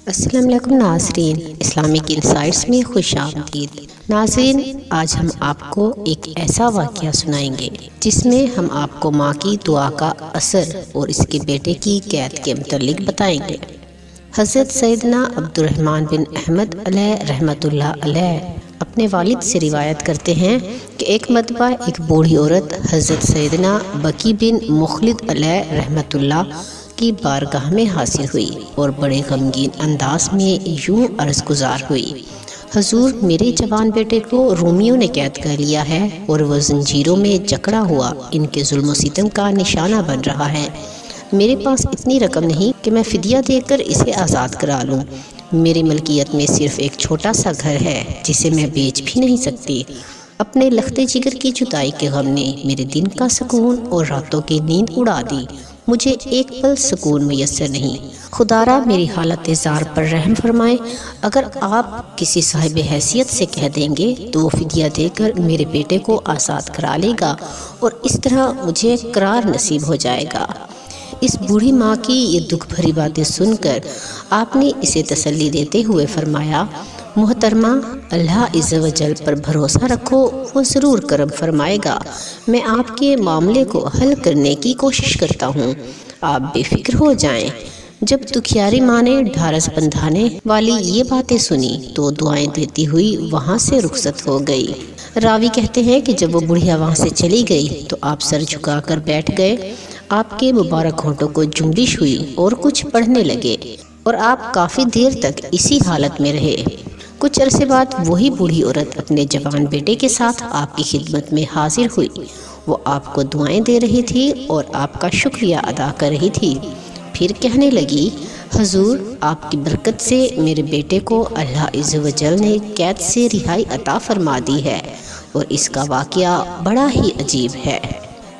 السلام علیکم ناظرین، اسلامک انسائٹس میں خوش آمدید۔ ناظرین، آج ہم آپ کو ایک ایسا واقعہ سنائیں گے جس میں ہم آپ کو ماں کی دعا کا اثر اور اس کے بیٹے کی قید کے متعلق بتائیں گے۔ حضرت سیدنا عبد الرحمن بن احمد علیہ رحمۃ اللہ علیہ اپنے والد سے روایت کرتے ہیں کہ ایک مرتبہ ایک بوڑھی عورت حضرت سیدنا بکی بن مخلد علیہ رحمۃ اللہ کی بارگاہ میں حاضر ہوئی اور بڑے غمگین انداز میں یوں عرض گزار ہوئی: حضور، میرے جوان بیٹے کو رومیوں نے قید کر لیا ہے اور وہ زنجیروں میں جکڑا ہوا ان کے ظلم و ستم کا نشانہ بن رہا ہے۔ میرے پاس اتنی رقم نہیں کہ میں فدیہ دے کر اسے آزاد کرا لوں۔ میری ملکیت میں صرف ایک چھوٹا سا گھر ہے جسے میں بیچ بھی نہیں سکتی۔ اپنے لخت جگر کی جدائی کے غم نے میرے دن کا سکون اور راتوں کی نیند اڑا دی۔ مجھے ایک پل سکون میسر نہیں۔ خدا را میری حالت زار پر رحم فرمائے۔ اگر آپ کسی صاحب حیثیت سے کہہ دیں گے تو وہ فدیہ دے کر میرے بیٹے کو آزاد کرا لے گا اور اس طرح مجھے قرار نصیب ہو جائے گا۔ اس بوڑھی ماں کی یہ دکھ بھری باتیں سن کر آپ نے اسے تسلی دیتے ہوئے فرمایا: محترمہ، اللہ عز و جل پر بھروسہ رکھو، وہ ضرور کرم فرمائے گا۔ میں آپ کے معاملے کو حل کرنے کی کوشش کرتا ہوں، آپ بے فکر ہو جائیں۔ جب دکھیاری ماں نے ڈھارس بندھانے والی یہ باتیں سنی تو دعائیں دیتی ہوئی وہاں سے رخصت ہو گئی۔ راوی کہتے ہیں کہ جب وہ بڑھیا وہاں سے چلی گئی تو آپ سر جھکا کر بیٹھ گئے۔ آپ کے مبارک ہونٹوں کو جنبش ہوئی اور کچھ پڑھنے لگے اور آپ کافی دیر تک اسی حالت میں رہے۔ کچھ عرصے بعد وہی بوڑھی عورت اپنے جوان بیٹے کے ساتھ آپ کی خدمت میں حاضر ہوئی۔ وہ آپ کو دعائیں دے رہی تھی اور آپ کا شکریہ ادا کر رہی تھی۔ پھر کہنے لگی: حضور، آپ کی برکت سے میرے بیٹے کو اللہ عز و جل نے قید سے رہائی عطا فرما دی ہے اور اس کا واقعہ بڑا ہی عجیب ہے۔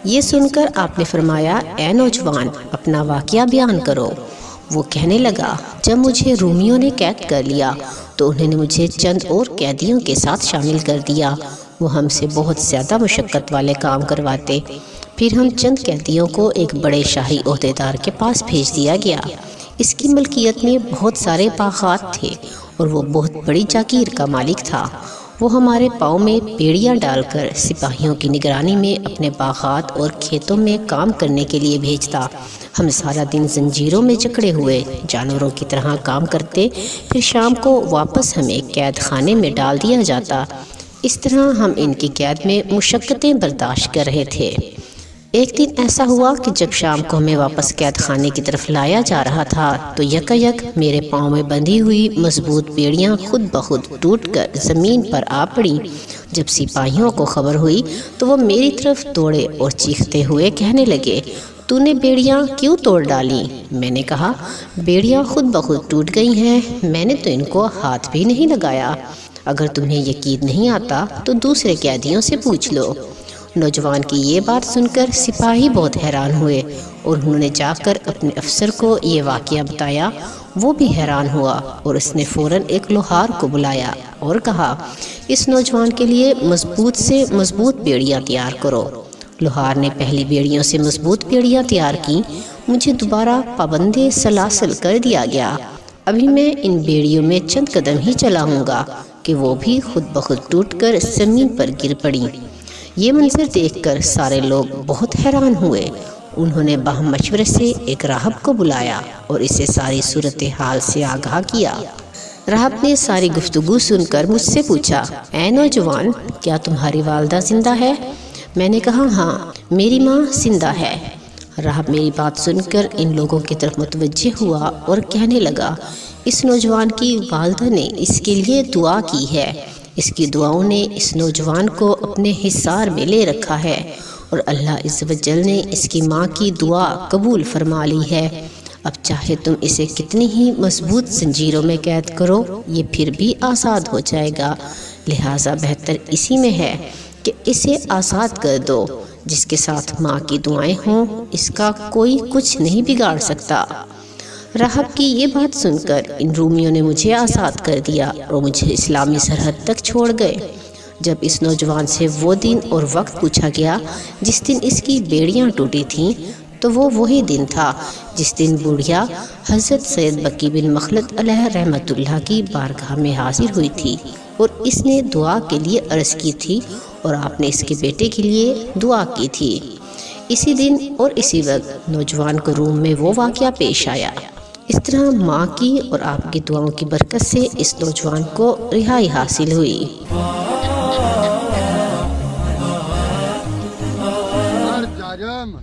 یہ سن کر آپ نے فرمایا: اے نوجوان، اپنا واقعہ بیان کرو۔ وہ کہنے لگا: جب مجھے رومیوں نے قید کر لیا تو انہوں نے مجھے چند اور قیدیوں کے ساتھ شامل کر دیا۔ وہ ہم سے بہت زیادہ مشقت والے کام کرواتے۔ پھر ہم چند قیدیوں کو ایک بڑے شاہی عہدیدار کے پاس بھیج دیا گیا۔ اس کی ملکیت میں بہت سارے باغات تھے اور وہ بہت بڑی جاگیر کا مالک تھا۔ وہ ہمارے پاؤں میں بیڑیاں ڈال کر سپاہیوں کی نگرانی میں اپنے باغات اور کھیتوں میں کام کرنے کے لیے بھیجتا۔ ہم سارا دن زنجیروں میں جکڑے ہوئے جانوروں کی طرح کام کرتے، پھر شام کو واپس ہمیں قید خانے میں ڈال دیا جاتا۔ اس طرح ہم ان کی قید میں مشقتیں برداشت کر رہے تھے۔ ایک دن ایسا ہوا کہ جب شام کو ہمیں واپس قید خانے کی طرف لایا جا رہا تھا تو یک میرے پاؤں میں بندھی ہوئی مضبوط بیڑیاں خود بخود ٹوٹ کر زمین پر آ پڑیں۔ جب سپاہیوں کو خبر ہوئی تو وہ میری طرف دوڑے اور چیختے ہوئے کہنے لگے: تو نے بیڑیاں کیوں توڑ ڈالی؟ میں نے کہا: بیڑیاں خود بخود ٹوٹ گئی ہیں، میں نے تو ان کو ہاتھ بھی نہیں لگایا۔ اگر تمہیں یقین نہیں آتا تو دوسرے قیدیوں سے پوچھ لو۔ نوجوان کی یہ بات سن کر سپاہی بہت حیران ہوئے اور انہوں نے جا کر اپنے افسر کو یہ واقعہ بتایا۔ وہ بھی حیران ہوا اور اس نے فوراً ایک لوہار کو بلایا اور کہا: اس نوجوان کے لیے مضبوط سے مضبوط بیڑیاں تیار کرو۔ لوہار نے پہلی بیڑیوں سے مضبوط بیڑیاں تیار کیں۔ مجھے دوبارہ پابندِ سلاسل کر دیا گیا۔ ابھی میں ان بیڑیوں میں چند قدم ہی چلا ہوں گا کہ وہ بھی خود بخود ٹوٹ کر زمین پر گر پڑیں۔ یہ منظر دیکھ کر سارے لوگ بہت حیران ہوئے۔ انہوں نے باہم مشورے سے ایک راہب کو بلایا اور اسے ساری صورتحال سے آگاہ کیا۔ راہب نے ساری گفتگو سن کر مجھ سے پوچھا: اے نوجوان، کیا تمہاری والدہ زندہ ہے؟ میں نے کہا: ہاں، میری ماں زندہ ہے۔ راہب میری بات سن کر ان لوگوں کی طرف متوجہ ہوا اور کہنے لگا: اس نوجوان کی والدہ نے اس کے لیے دعا کی ہے۔ اس کی دعاؤں نے اس نوجوان کو اپنے حصار میں لے رکھا ہے اور اللہ عز و جل نے اس کی ماں کی دعا قبول فرما لی ہے۔ اب چاہے تم اسے کتنی ہی مضبوط زنجیروں میں قید کرو، یہ پھر بھی آزاد ہو جائے گا۔ لہٰذا بہتر اسی میں ہے کہ اسے آزاد کر دو۔ جس کے ساتھ ماں کی دعائیں ہوں، اس کا کوئی کچھ نہیں بگاڑ سکتا۔ راہب کی یہ بات سن کر ان رومیوں نے مجھے آزاد کر دیا اور مجھے اسلامی سرحد تک چھوڑ گئے۔ جب اس نوجوان سے وہ دن اور وقت پوچھا گیا جس دن اس کی بیڑیاں ٹوٹی تھیں تو وہ وہی دن تھا جس دن بوڑھیا حضرت سید بکی بن مخلد علیہ رحمۃ اللہ کی بارگاہ میں حاضر ہوئی تھی اور اس نے دعا کے لیے عرض کی تھی اور آپ نے اس کے بیٹے کے لیے دعا کی تھی۔ اسی دن اور اسی وقت نوجوان کو روم میں وہ واقعہ پیش آیا۔ اس طرح ماں کی اور آپ کی دعاؤں کی برکت سے اس نوجوان کو رہائی حاصل ہوئی۔